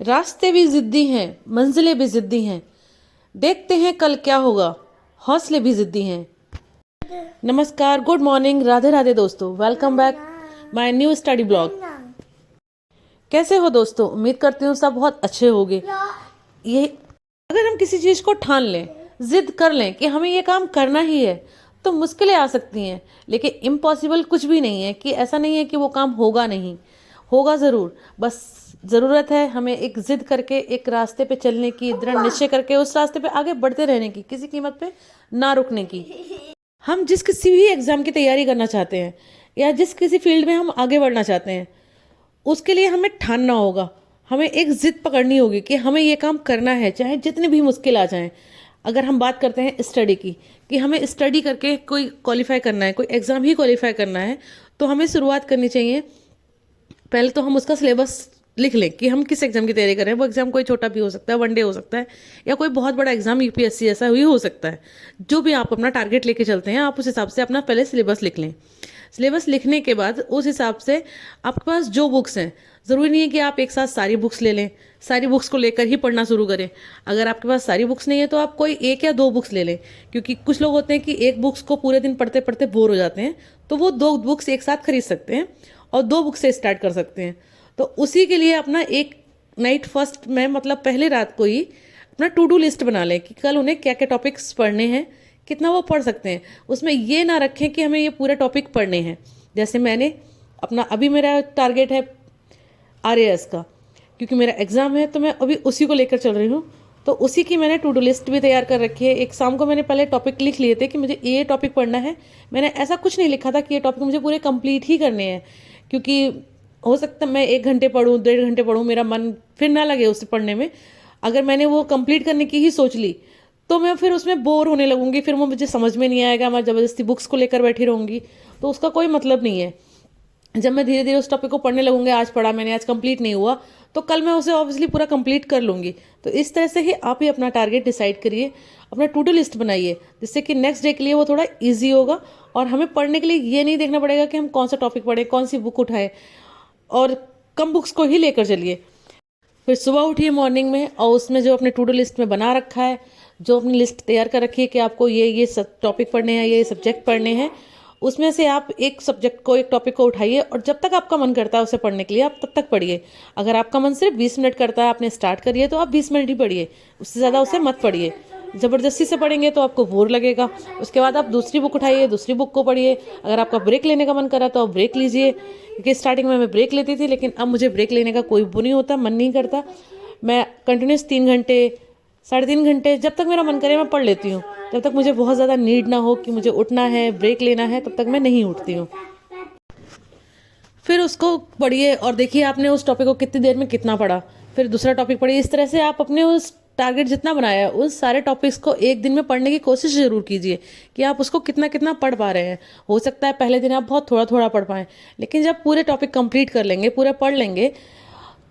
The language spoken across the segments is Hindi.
रास्ते भी जिद्दी हैं, मंजिलें भी जिद्दी हैं। देखते हैं कल क्या होगा, हौसले भी जिद्दी हैं। नमस्कार, गुड मॉर्निंग, राधे राधे दोस्तों। Welcome back my new study blog. कैसे हो दोस्तों? उम्मीद करती हूँ सब बहुत अच्छे होंगे। ये अगर हम किसी चीज़ को ठान लें, जिद कर लें कि हमें ये काम करना ही है, तो मुश्किलें आ सकती हैं, लेकिन इम्पॉसिबल कुछ भी नहीं है। कि ऐसा नहीं है कि वो काम होगा नहीं, होगा ज़रूर। बस ज़रूरत है हमें एक जिद करके एक रास्ते पे चलने की, दृढ़ निश्चय करके उस रास्ते पे आगे बढ़ते रहने की, किसी कीमत पे ना रुकने की। हम जिस किसी भी एग्ज़ाम की तैयारी करना चाहते हैं या जिस किसी फील्ड में हम आगे बढ़ना चाहते हैं, उसके लिए हमें ठानना होगा, हमें एक जिद पकड़नी होगी कि हमें ये काम करना है, चाहे जितनी भी मुश्किल आ जाएं। अगर हम बात करते हैं स्टडी की, कि हमें स्टडी करके कोई क्वालिफाई करना है, कोई एग्ज़ाम ही क्वालिफाई करना है, तो हमें शुरुआत करनी चाहिए। पहले तो हम उसका सिलेबस लिख लें कि हम किस एग्ज़ाम की तैयारी कर रहे हैं। वो एग्ज़ाम कोई छोटा भी हो सकता है, वनडे हो सकता है, या कोई बहुत बड़ा एग्ज़ाम यूपीएससी ऐसा भी हो सकता है। जो भी आप अपना टारगेट लेके चलते हैं, आप उस हिसाब से अपना पहले सिलेबस लिख लें। सिलेबस लिखने के बाद उस हिसाब से आपके पास जो बुक्स हैं, ज़रूरी नहीं है कि आप एक साथ सारी बुक्स ले लें, सारी बुक्स को लेकर ही पढ़ना शुरू करें। अगर आपके पास सारी बुक्स नहीं है तो आप कोई एक या दो बुक्स ले लें, क्योंकि कुछ लोग होते हैं कि एक बुक्स को पूरे दिन पढ़ते पढ़ते बोर हो जाते हैं, तो वो दो बुक्स एक साथ खरीद सकते हैं और दो बुक्स से स्टार्ट कर सकते हैं। तो उसी के लिए अपना एक नाइट फर्स्ट में, मतलब पहले रात को ही अपना टू डू लिस्ट बना लें कि कल उन्हें क्या क्या टॉपिक्स पढ़ने हैं, कितना वो पढ़ सकते हैं। उसमें ये ना रखें कि हमें ये पूरे टॉपिक पढ़ने हैं। जैसे मैंने अपना, अभी मेरा टारगेट है आरएएस का, क्योंकि मेरा एग्ज़ाम है, तो मैं अभी उसी को लेकर चल रही हूँ। तो उसी की मैंने टू डू लिस्ट भी तैयार कर रखी है। एक शाम को मैंने पहले टॉपिक लिख लिए थे कि मुझे ये टॉपिक पढ़ना है। मैंने ऐसा कुछ नहीं लिखा था कि ये टॉपिक मुझे पूरे कंप्लीट ही करने हैं, क्योंकि हो सकता है मैं 1 घंटे पढूं, 1.5 घंटे पढूं, मेरा मन फिर ना लगे उसे पढ़ने में। अगर मैंने वो कंप्लीट करने की ही सोच ली तो मैं फिर उसमें बोर होने लगूंगी, फिर वो मुझे समझ में नहीं आएगा, मैं ज़बरदस्ती बुक्स को लेकर बैठी रहूंगी, तो उसका कोई मतलब नहीं है। जब मैं धीरे धीरे उस टॉपिक को पढ़ने लगूंगी, आज पढ़ा मैंने, आज कंप्लीट नहीं हुआ, तो कल मैं उसे ऑब्वियसली पूरा कंप्लीट कर लूंगी। तो इस तरह से ही आप ही अपना टारगेट डिसाइड करिए, अपना टू डू लिस्ट बनाइए, जिससे कि नेक्स्ट डे के लिए वो थोड़ा ईजी होगा। और हमें पढ़ने के लिए ये नहीं देखना पड़ेगा कि हम कौन सा टॉपिक पढ़ें, कौन सी बुक उठाएं, और कम बुक्स को ही लेकर चलिए। फिर सुबह उठिए मॉर्निंग में, और उसमें जो अपने टू डू लिस्ट में बना रखा है, जो अपनी लिस्ट तैयार कर रखी है कि आपको ये टॉपिक पढ़ने हैं, ये सब्जेक्ट पढ़ने हैं, उसमें से आप एक सब्जेक्ट को, एक टॉपिक को उठाइए, और जब तक आपका मन करता है उसे पढ़ने के लिए आप तब तक पढ़िए। अगर आपका मन सिर्फ 20 मिनट करता है, आपने स्टार्ट करिए, तो आप 20 मिनट ही पढ़िए, उससे ज़्यादा उसे मत पढ़िए। ज़बरदस्ती से पढ़ेंगे तो आपको बोर लगेगा। उसके बाद आप दूसरी बुक उठाइए, दूसरी बुक को पढ़िए। अगर आपका ब्रेक लेने का मन करा तो आप ब्रेक लीजिए, क्योंकि स्टार्टिंग में मैं ब्रेक लेती थी, लेकिन अब मुझे ब्रेक लेने का कोई वो नहीं होता, मन नहीं करता। मैं कंटिन्यूस 3 घंटे, 3.5 घंटे, जब तक मेरा मन करे मैं पढ़ लेती हूँ। जब तक मुझे बहुत ज़्यादा नीड ना हो कि मुझे उठना है, ब्रेक लेना है, तब तक मैं नहीं उठती हूँ। फिर उसको पढ़िए और देखिए आपने उस टॉपिक को कितनी देर में कितना पढ़ा, फिर दूसरा टॉपिक पढ़िए। इस तरह से आप अपने उस टारगेट जितना बनाया है, उस सारे टॉपिक्स को एक दिन में पढ़ने की कोशिश ज़रूर कीजिए कि आप उसको कितना कितना पढ़ पा रहे हैं। हो सकता है पहले दिन आप बहुत थोड़ा थोड़ा पढ़ पाएँ, लेकिन जब पूरे टॉपिक कंप्लीट कर लेंगे, पूरे पढ़ लेंगे,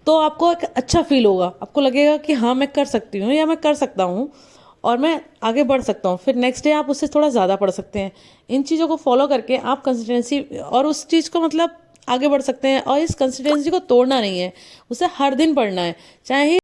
तो आपको एक अच्छा फील होगा। आपको लगेगा कि हाँ मैं कर सकती हूँ, या मैं कर सकता हूँ, और मैं आगे बढ़ सकता हूँ। फिर नेक्स्ट डे आप उससे थोड़ा ज़्यादा पढ़ सकते हैं। इन चीज़ों को फॉलो करके आप कंसिस्टेंसी और उस चीज़ को, मतलब आगे बढ़ सकते हैं। और इस कंसिस्टेंसी को तोड़ना नहीं है, उसे हर दिन पढ़ना है, चाहे